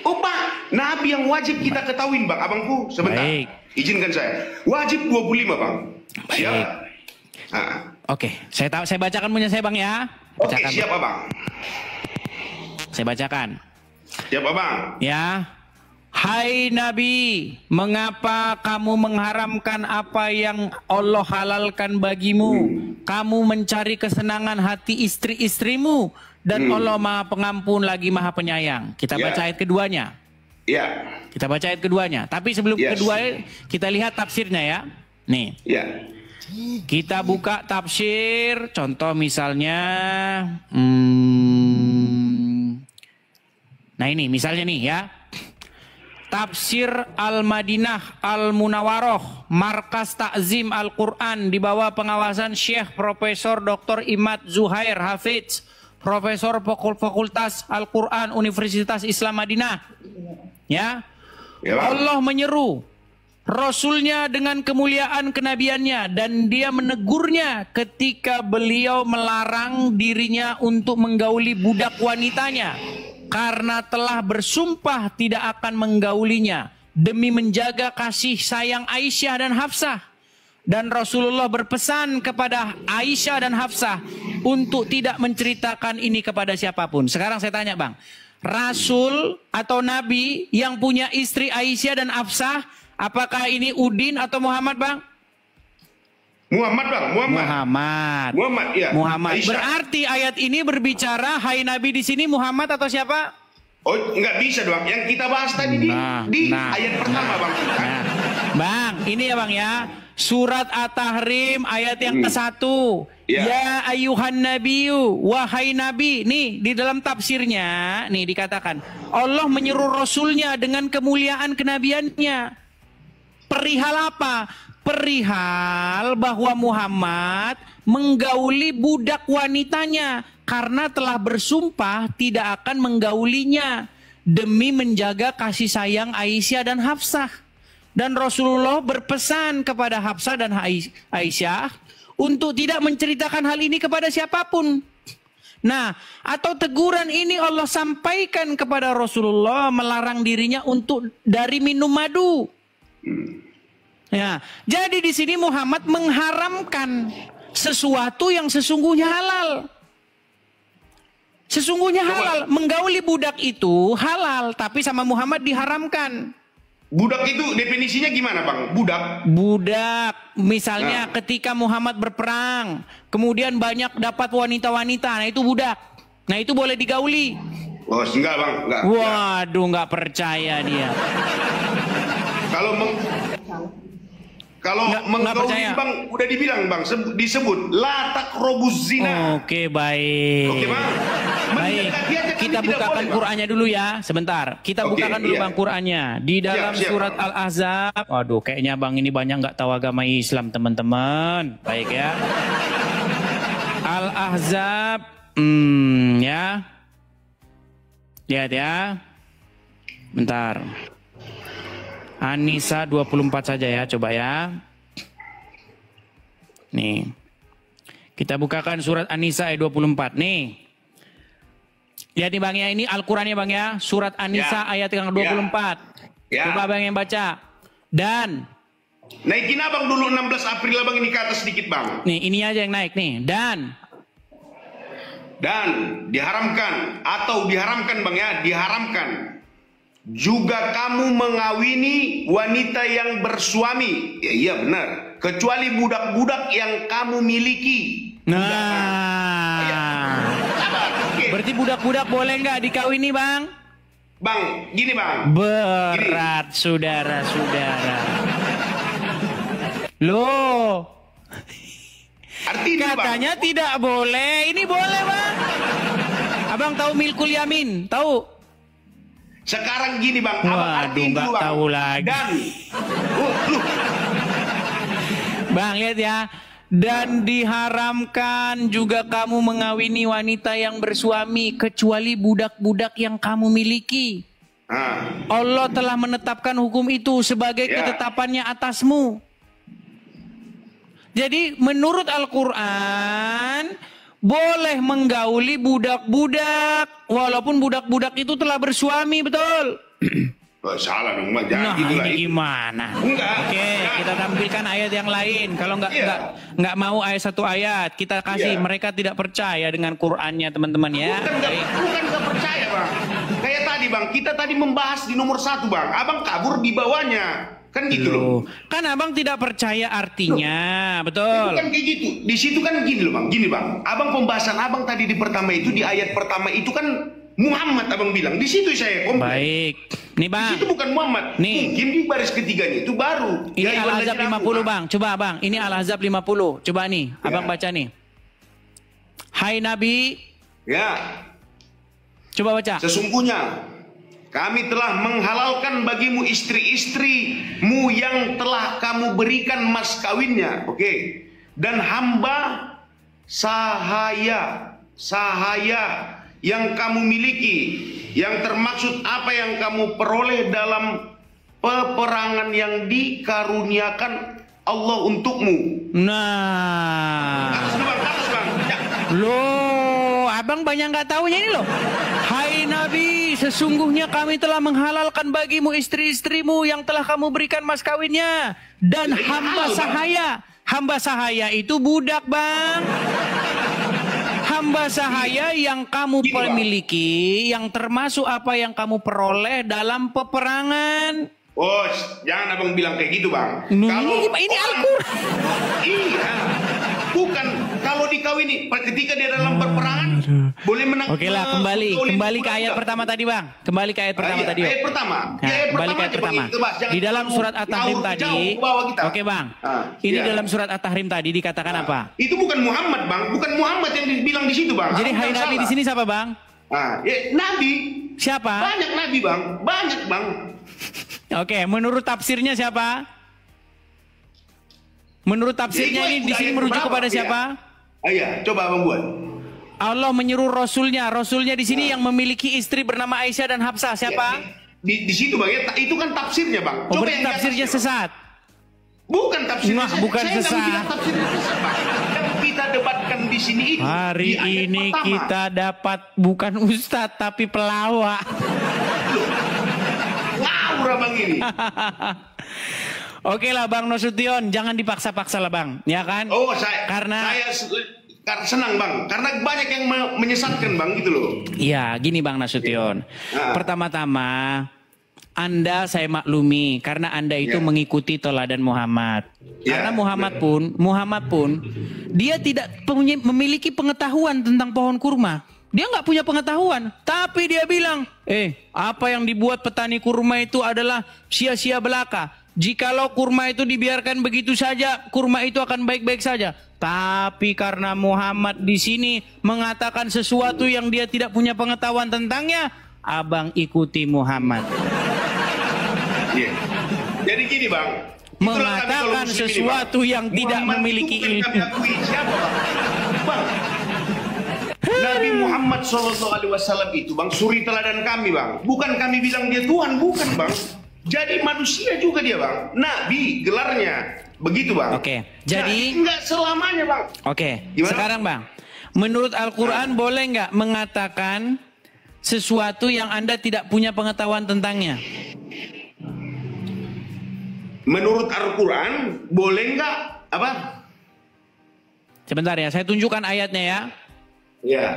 Oh pak, nabi yang wajib kita ketahuin bang. Abangku, sebentar. Baik. Izinkan saya. Wajib 25 bang. Siap. Baik. Oke, saya bacakan punya saya bang ya. Bacakan. Oke, siap abang. Saya bacakan. Siap abang. Ya. Hai Nabi, mengapa kamu mengharamkan apa yang Allah halalkan bagimu? Kamu mencari kesenangan hati istri-istrimu dan Allah Maha Pengampun lagi Maha Penyayang. Kita baca ayat keduanya. Iya. Kita baca ayat keduanya. Tapi sebelum kedua kita lihat tafsirnya ya. Nih. Iya. Kita buka tafsir, contoh misalnya, nah ini misalnya nih ya. Tafsir Al-Madinah Al-Munawaroh Markas Ta'zim Al-Quran di bawah pengawasan Syekh Profesor Dr. Imad Zuhair Hafidz, Profesor Fakultas Al-Quran Universitas Islam Madinah. Ya. Allah menyeru Rasulnya dengan kemuliaan kenabiannya dan dia menegurnya ketika beliau melarang dirinya untuk menggauli budak wanitanya. Karena telah bersumpah tidak akan menggaulinya demi menjaga kasih sayang Aisyah dan Hafsah. Dan Rasulullah berpesan kepada Aisyah dan Hafsah untuk tidak menceritakan ini kepada siapapun. Sekarang saya tanya bang, Rasul atau Nabi yang punya istri Aisyah dan Hafsah, apakah ini Udin atau Muhammad bang? Muhammad bang, Muhammad, ya. Muhammad. Aisyah. Berarti ayat ini berbicara hai Nabi di sini Muhammad atau siapa? Oh, nggak bisa dong. Yang kita bahas tadi di ayat pertama bang. Bang, ini ya bang ya. Surat At-Tahrim ayat yang ke-1. Ya ayuhan nabiyyu, wahai nabi. Nih di dalam tafsirnya nih dikatakan Allah menyeru Rasulnya dengan kemuliaan kenabiannya. Perihal apa? Perihal bahwa Muhammad menggauli budak wanitanya karena telah bersumpah tidak akan menggaulinya demi menjaga kasih sayang Aisyah dan Hafsah. Dan Rasulullah berpesan kepada Hafsah dan Aisyah untuk tidak menceritakan hal ini kepada siapapun. Nah, atau teguran ini Allah sampaikan kepada Rasulullah melarang dirinya untuk dari minum madu. Ya, jadi di sini Muhammad mengharamkan sesuatu yang sesungguhnya halal. Sesungguhnya halal. Menggauli budak itu halal, tapi sama Muhammad diharamkan. Budak itu definisinya gimana bang? Budak, misalnya ketika Muhammad berperang, kemudian banyak dapat wanita-wanita, nah itu budak. Nah itu boleh digauli. Oh enggak bang, enggak. Waduh, nggak percaya dia. Kalau menggauli bang, udah dibilang bang, disebut la taqrabuz zina. Oke, baik. Oke bang. Baik, kita bukakan Qur'annya dulu ya, sebentar. Kita bukakan dulu bang Qur'annya. Di dalam surat Al-Ahzab. Waduh, kayaknya bang ini banyak nggak tahu agama Islam teman-teman. Baik ya. Al-Ahzab, ya. Lihat ya. Bentar. An-Nisa 24 saja ya, coba ya. Nih. Kita bukakan surat An-Nisa ayat 24 nih. Lihat nih bang ya, ini Al-Qurannya bang ya. Surat An-Nisa ayat yang 24. Coba bang yang baca. Dan. Naikin abang dulu 16 April abang ini ke atas sedikit bang. Nih ini aja yang naik nih. Dan diharamkan atau diharamkan bang ya. Diharamkan. Juga kamu mengawini wanita yang bersuami. Ya, iya benar. Kecuali budak-budak yang kamu miliki. Berarti budak-budak boleh nggak dikawini bang? Bang, gini bang. Berat saudara-saudara. Loh. Artinya katanya bang, tidak boleh. Ini boleh bang. Abang tahu milkul yamin? Tahu? Sekarang gini bang. Waduh, nggak tahu lagi. Dan, bang lihat ya. Dan diharamkan juga kamu mengawini wanita yang bersuami kecuali budak-budak yang kamu miliki. Allah telah menetapkan hukum itu sebagai ketetapannya atasmu. Jadi menurut Al-Quran boleh menggauli budak-budak walaupun budak-budak itu telah bersuami, betul? Salah dong, jangan gitu lah. Gimana? Oke, kita tampilkan ayat yang lain. Kalau nggak mau ayat satu ayat, kita kasih. Mereka tidak percaya dengan Qur'annya, teman-teman ya. Bukan nggak percaya bang. Kayak tadi bang, kita tadi membahas di nomor 1 bang. Abang kabur di bawahnya, kan gitu loh. Kan abang tidak percaya artinya, betul? Bukan kayak gitu. Di situ kan gini loh bang. Gini bang, abang pembahasan abang tadi di pertama itu, di ayat pertama itu kan Muhammad abang bilang. Di situ saya komplain. Baik. Nih bang. Itu bukan Muhammad. Nih. Mungkin di baris ketiganya itu baru. Ini Al-Ahzab 50 bang. Coba bang. Ini Al-Ahzab 50. Coba nih. Abang baca nih. Hai Nabi. Ya. Coba baca. Sesungguhnya kami telah menghalalkan bagimu istri-istrimu yang telah kamu berikan mas kawinnya. Oke. Dan hamba sahaya yang kamu miliki, yang termaksud apa yang kamu peroleh dalam peperangan yang dikaruniakan Allah untukmu. Nah, atas bang. Ya. Loh, abang banyak nggak tahunya ini loh. Hai Nabi, sesungguhnya kami telah menghalalkan bagimu istri-istrimu yang telah kamu berikan mas kawinnya dan hamba sahaya. Hamba sahaya itu budak bang. Hamba sahaya yang kamu miliki, yang termasuk apa yang kamu peroleh dalam peperangan. Oh, jangan abang bilang kayak gitu bang. Ini Al-Quran. Iya, bukan kalau dikawini ketika dia dalam peperangan boleh menang. Oke lah, kembali ke ayat pertama tadi bang. Kembali ke ayat pertama tadi. Ayat pertama. Kembali ke ayat pertama. Di dalam surat At-Tahrim tadi. Oke bang. Ini dalam surat At-Tahrim tadi dikatakan apa? Itu bukan Muhammad bang, bukan Muhammad yang dibilang di situ bang. Jadi hai Nabi di sini siapa bang? Nabi. Siapa? Banyak Nabi bang, banyak bang. Oke, menurut tafsirnya siapa? Menurut tafsirnya ini di sini merujuk kepada siapa? Iya, coba abang buat. Allah menyuruh Rasulnya di sini yang memiliki istri bernama Aisyah dan Hafsah. Siapa? Di situ bang, itu kan tafsirnya bang. Coba yang tafsirnya sesat. Bukan tafsirnya. Bukan sesat. Tafsirnya sesat bang. Yang kita debatkan di sini itu. Hari ini kita dapat bukan ustadz tapi pelawak. Ngawur bang ini. Oke lah Bang Nasution, jangan dipaksa-paksa lah Bang, ya kan? Oh, Karena senang bang, karena banyak yang menyesatkan bang gitu loh. Iya, gini Bang Nasution. Pertama-tama, Anda saya maklumi karena Anda itu mengikuti teladan Muhammad. Karena Muhammad pun dia tidak memiliki pengetahuan tentang pohon kurma. Dia nggak punya pengetahuan, tapi dia bilang, apa yang dibuat petani kurma itu adalah sia-sia belaka. Jikalau kurma itu dibiarkan begitu saja, kurma itu akan baik-baik saja. Tapi karena Muhammad di sini mengatakan sesuatu yang dia tidak punya pengetahuan tentangnya, abang ikuti Muhammad. Jadi gini bang, mengatakan sesuatu yang tidak memiliki ilmu. Siapa bang? Nabi Muhammad SAW itu bang, suri teladan kami bang. Bukan kami bilang dia Tuhan, bukan bang. Jadi manusia juga dia bang. Nabi gelarnya. Begitu bang. Oke. Jadi enggak selamanya bang. Oke. Sekarang bang, menurut Al-Quran boleh nggak mengatakan sesuatu yang Anda tidak punya pengetahuan tentangnya? Menurut Al-Quran boleh nggak apa? Sebentar ya, saya tunjukkan ayatnya ya. Ya.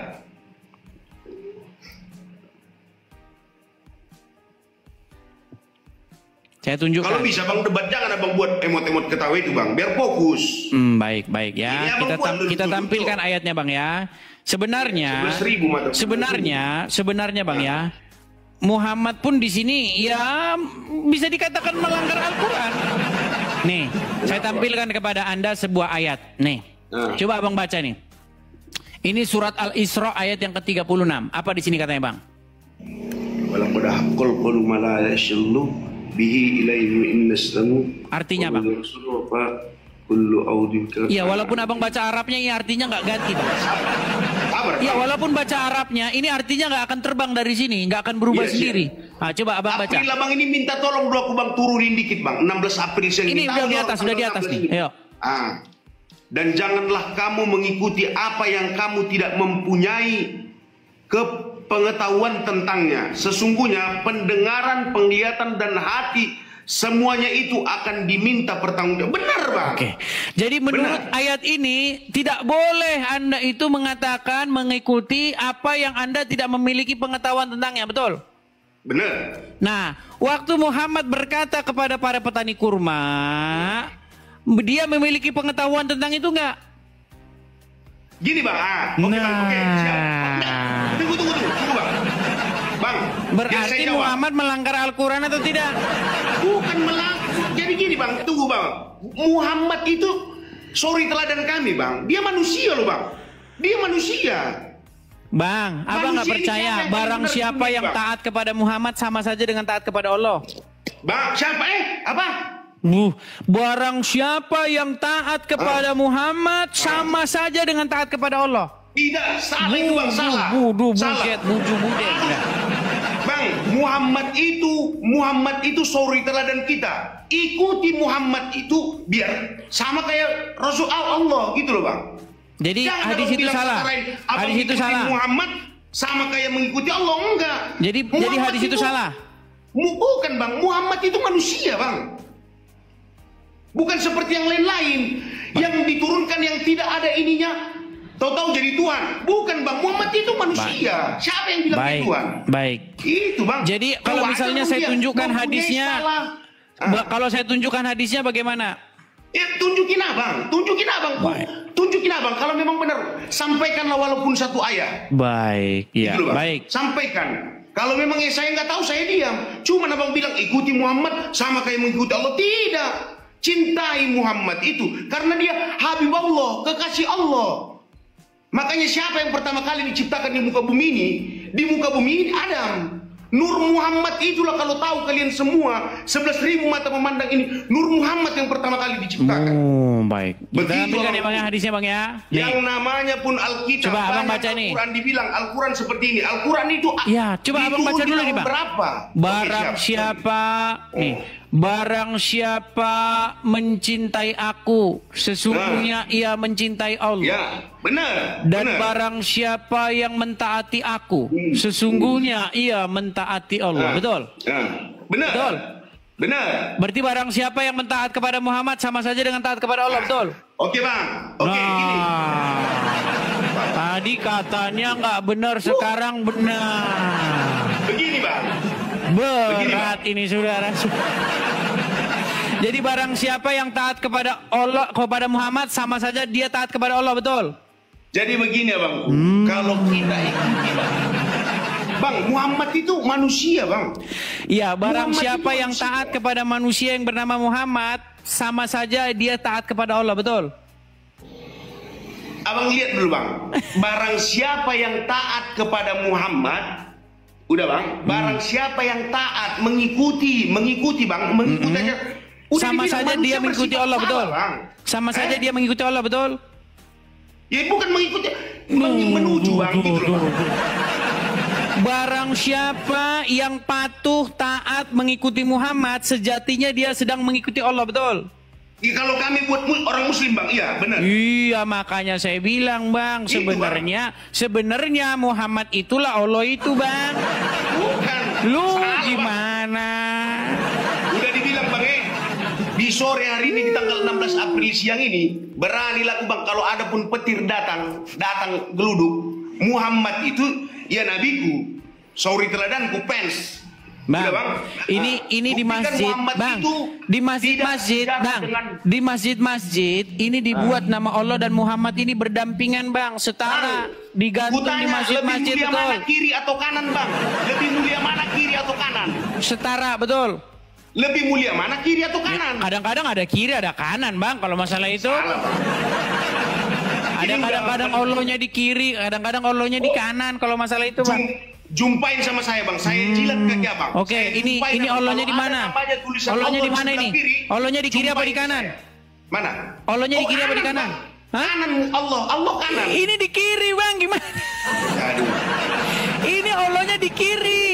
Saya tunjukkan. Kalau bisa bang debat, jangan abang buat emot-emot ketawa itu bang, biar fokus. Baik ya. Kita tampilkan ayatnya bang ya. Sebenarnya bang ya, Muhammad pun di sini ya bisa dikatakan melanggar Al-Quran. Nih, saya tampilkan kepada Anda sebuah ayat. Nih, coba abang baca nih. Ini surat Al-Isra ayat yang ke-36. Apa di sini katanya bang? Artinya bang? Iya, walaupun abang baca Arabnya, ini artinya nggak ganti bang. Iya, walaupun baca Arabnya, ini artinya nggak akan terbang dari sini, nggak akan berubah sendiri. Nah, coba abang baca. April abang ini minta tolong dulu aku bang turunin dikit bang. 16 April ini udah di atas nih. Ayo. Dan janganlah kamu mengikuti apa yang kamu tidak mempunyai kepengetahuan tentangnya. Sesungguhnya pendengaran, penglihatan, dan hati semuanya itu akan diminta pertanggungjawaban. Benar bang. Oke. Jadi menurut ayat ini tidak boleh Anda itu mengatakan mengikuti apa yang Anda tidak memiliki pengetahuan tentangnya, betul? Benar. Nah, waktu Muhammad berkata kepada para petani kurma, dia memiliki pengetahuan tentang itu enggak? Gini bang, oke siap. Tunggu bang. Bang, berarti Muhammad melanggar Al-Quran atau tidak? Bukan melanggar. Jadi gini bang, tunggu bang. Muhammad itu suri teladan kami bang. Dia manusia loh bang. Dia manusia. Bang, abang nggak percaya barang siapa yang taat kepada Muhammad sama saja dengan taat kepada Allah. Bang, siapa apa? Barang siapa yang taat kepada Muhammad sama saja dengan taat kepada Allah. Tidak, salah itu bang, salah. Bang, Muhammad itu suri teladan kita. Ikuti Muhammad itu biar sama kayak Rasul Allah gitu loh bang. Jadi hadis itu salah. Hadis itu salah. Muhammad sama kayak mengikuti Allah, enggak. Jadi hadis itu salah. Bukan bang, Muhammad itu manusia bang. Bukan seperti yang lain-lain yang diturunkan yang tidak ada ininya. Tahu-tahu jadi Tuhan. Bukan bang, Muhammad itu manusia. Siapa yang bilang dia Tuhan? Baik. Itu bang. Jadi kalau misalnya saya tunjukkan hadisnya, kalau saya tunjukkan hadisnya bagaimana? Tunjukin abang. Tunjukin abang. Kalau memang benar, sampaikanlah walaupun satu ayat. Baik. Ya. Gitu, baik. Sampaikan. Kalau memang saya nggak tahu, saya diam. Cuma abang bilang ikuti Muhammad sama kayak mengikuti Allah. Tidak. Cintai Muhammad itu karena dia Habib Allah, kekasih Allah. Makanya siapa yang pertama kali diciptakan di muka bumi ini? Di muka bumi ini Adam. Nur Muhammad itulah, kalau tahu kalian semua 11.000 mata memandang ini, Nur Muhammad yang pertama kali diciptakan. Baik. Kita ambilkan ya bang ya hadisnya bang ya. Yang namanya pun Alkitab. Coba abang baca nih. Al-Quran dibilang Al-Quran seperti ini. Al-Quran itu ya, coba abang baca dulu nih bang. Berapa? Barang siapa nih, barang siapa mencintai aku, sesungguhnya ia mencintai Allah. Ya, benar. Dan barang siapa yang mentaati aku, sesungguhnya ia mentaati Allah. Betul? Benar. Betul. Benar. Berarti barang siapa yang mentaat kepada Muhammad sama saja dengan taat kepada Allah, betul? Oke bang. Oke, gini. Tadi katanya nggak benar, sekarang benar. Begini bang. Berat ini saudara. Jadi barang siapa yang taat kepada Allah, kepada Muhammad, sama saja dia taat kepada Allah, betul? Jadi begini abangku, kalau kita ikuti bang, Muhammad itu manusia bang. Iya, barang Muhammad siapa itu yang manusia. taat kepada manusia yang bernama Muhammad, sama saja dia taat kepada Allah, betul? Abang lihat dulu bang, barang siapa yang taat kepada Muhammad, udah bang, barang siapa yang taat mengikuti bang, mengikuti aja. Udah Sama dibilang saja manusia dia mengikuti bersifat Allah, salah, betul? bang. Sama saja dia mengikuti Allah, betul? Ya bukan mengikuti, menuju bang, gitu loh. Bang. Barang siapa yang patuh, taat, mengikuti Muhammad, sejatinya dia sedang mengikuti Allah, betul? Ya, kalau kami buat orang Muslim bang, iya benar. Iya, makanya saya bilang bang, Itu, Bang. sebenarnya Muhammad itulah Allah itu bang. Bukan. Lu Salah, gimana? Bang. Udah dibilang bang, di sore hari ini di tanggal 16 April siang ini, beranilah bang kalau ada pun petir datang geluduk, Muhammad itu ya nabiku, sorry teladanku, fans. Bang, Udah, bang. ini di Buktikan masjid, Muhammad bang, itu di masjid, tidak bang, dengan- di masjid ini dibuat nama Allah dan Muhammad ini berdampingan, bang, setara, digantung di Kutanya, masjid-masjid, lebih mulia betul? mana kiri atau kanan bang? Lebih mulia mana kiri atau kanan? Setara, betul? Lebih mulia mana kiri atau kanan? Kadang-kadang ada kiri, ada kanan, bang, kalau masalah itu. Salah, bang. Ada Ini kadang-kadang udah- Allahnya di kiri, kadang-kadang Allahnya di kanan, kalau masalah itu, bang. Jumpain sama saya bang, saya jilat kaki abang. Oke, Saya ini jumpain, ini Bang. Allahnya Kalau di ada mana? namanya tulisan Allahnya di Allah mana ini? sebelah kiri, Allahnya di kiri apa di jumpain kanan? saya. Mana? Allahnya di kiri apa di kanan? Bang. Hah? Kanan Allah kanan. Ini di kiri, bang, gimana? Aduh. Ini Allahnya di kiri.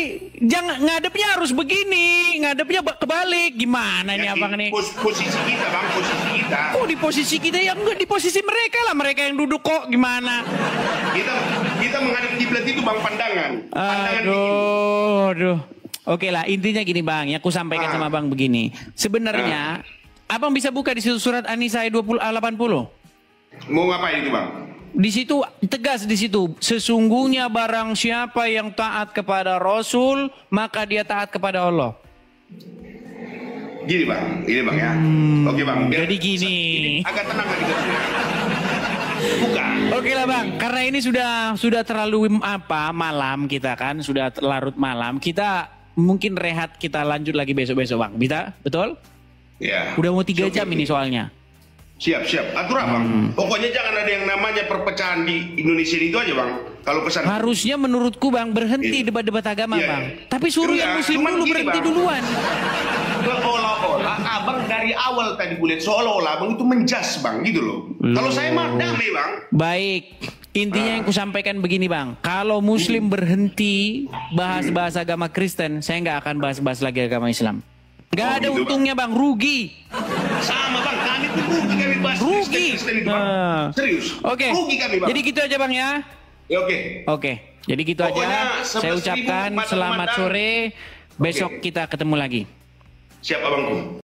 Jangan ngadepnya harus begini, ngadepnya kebalik. Gimana nih Ya, abang nih? Posisi kita bang, posisi kita. Oh, di posisi kita ya, enggak di posisi mereka lah, mereka yang duduk kok. Gimana? Kita menghadap kiblat itu bang, pandangan. Pandangan ini. Aduh. Oke lah, intinya gini bang, ya aku sampaikan sama bang begini. Sebenarnya, abang bisa buka di situ surat An-Nisa ayat 80. Mau ngapain itu bang? Di situ tegas di situ, sesungguhnya barang siapa yang taat kepada Rasul, maka dia taat kepada Allah. Gini bang, ini bang ya. Oke bang. Jadi gini. Agak tenang lagi kita. Buka. Oke lah bang, karena ini sudah terlalu malam kita kan, sudah larut malam. Kita mungkin rehat, kita lanjut lagi besok-besok bang. Bisa? Betul? Ya. Udah mau 3 jam Oke. ini soalnya. Siap. Atur apa bang? Pokoknya jangan ada yang namanya perpecahan di Indonesia itu aja bang. Kalau pesan. Harusnya menurutku bang berhenti debat-debat agama Iya, bang. iya. Tapi suruh Iya, yang muslim cuman dulu gini, berhenti Bang. duluan. Seolah-olah abang dari awal tadi kulihat seolah-olah abang itu menjas bang gitu loh. Kalau saya mah damai bang. Baik. Intinya yang kusampaikan begini bang, kalau muslim berhenti bahas-bahas agama Kristen, saya nggak akan bahas-bahas lagi agama Islam. Nggak ada gitu, Bang. untungnya bang, rugi. Sama bang, kami pun rugi kami bahas Rugi. Kristen itu bang. Nah. Serius. Oke. Rugi kami bang. Jadi gitu aja bang ya. Ya, oke. Oke. Jadi gitu Pokoknya aja. Saya 11.000 ucapkan mata selamat memandang. sore. Besok kita ketemu lagi. Siap abangku.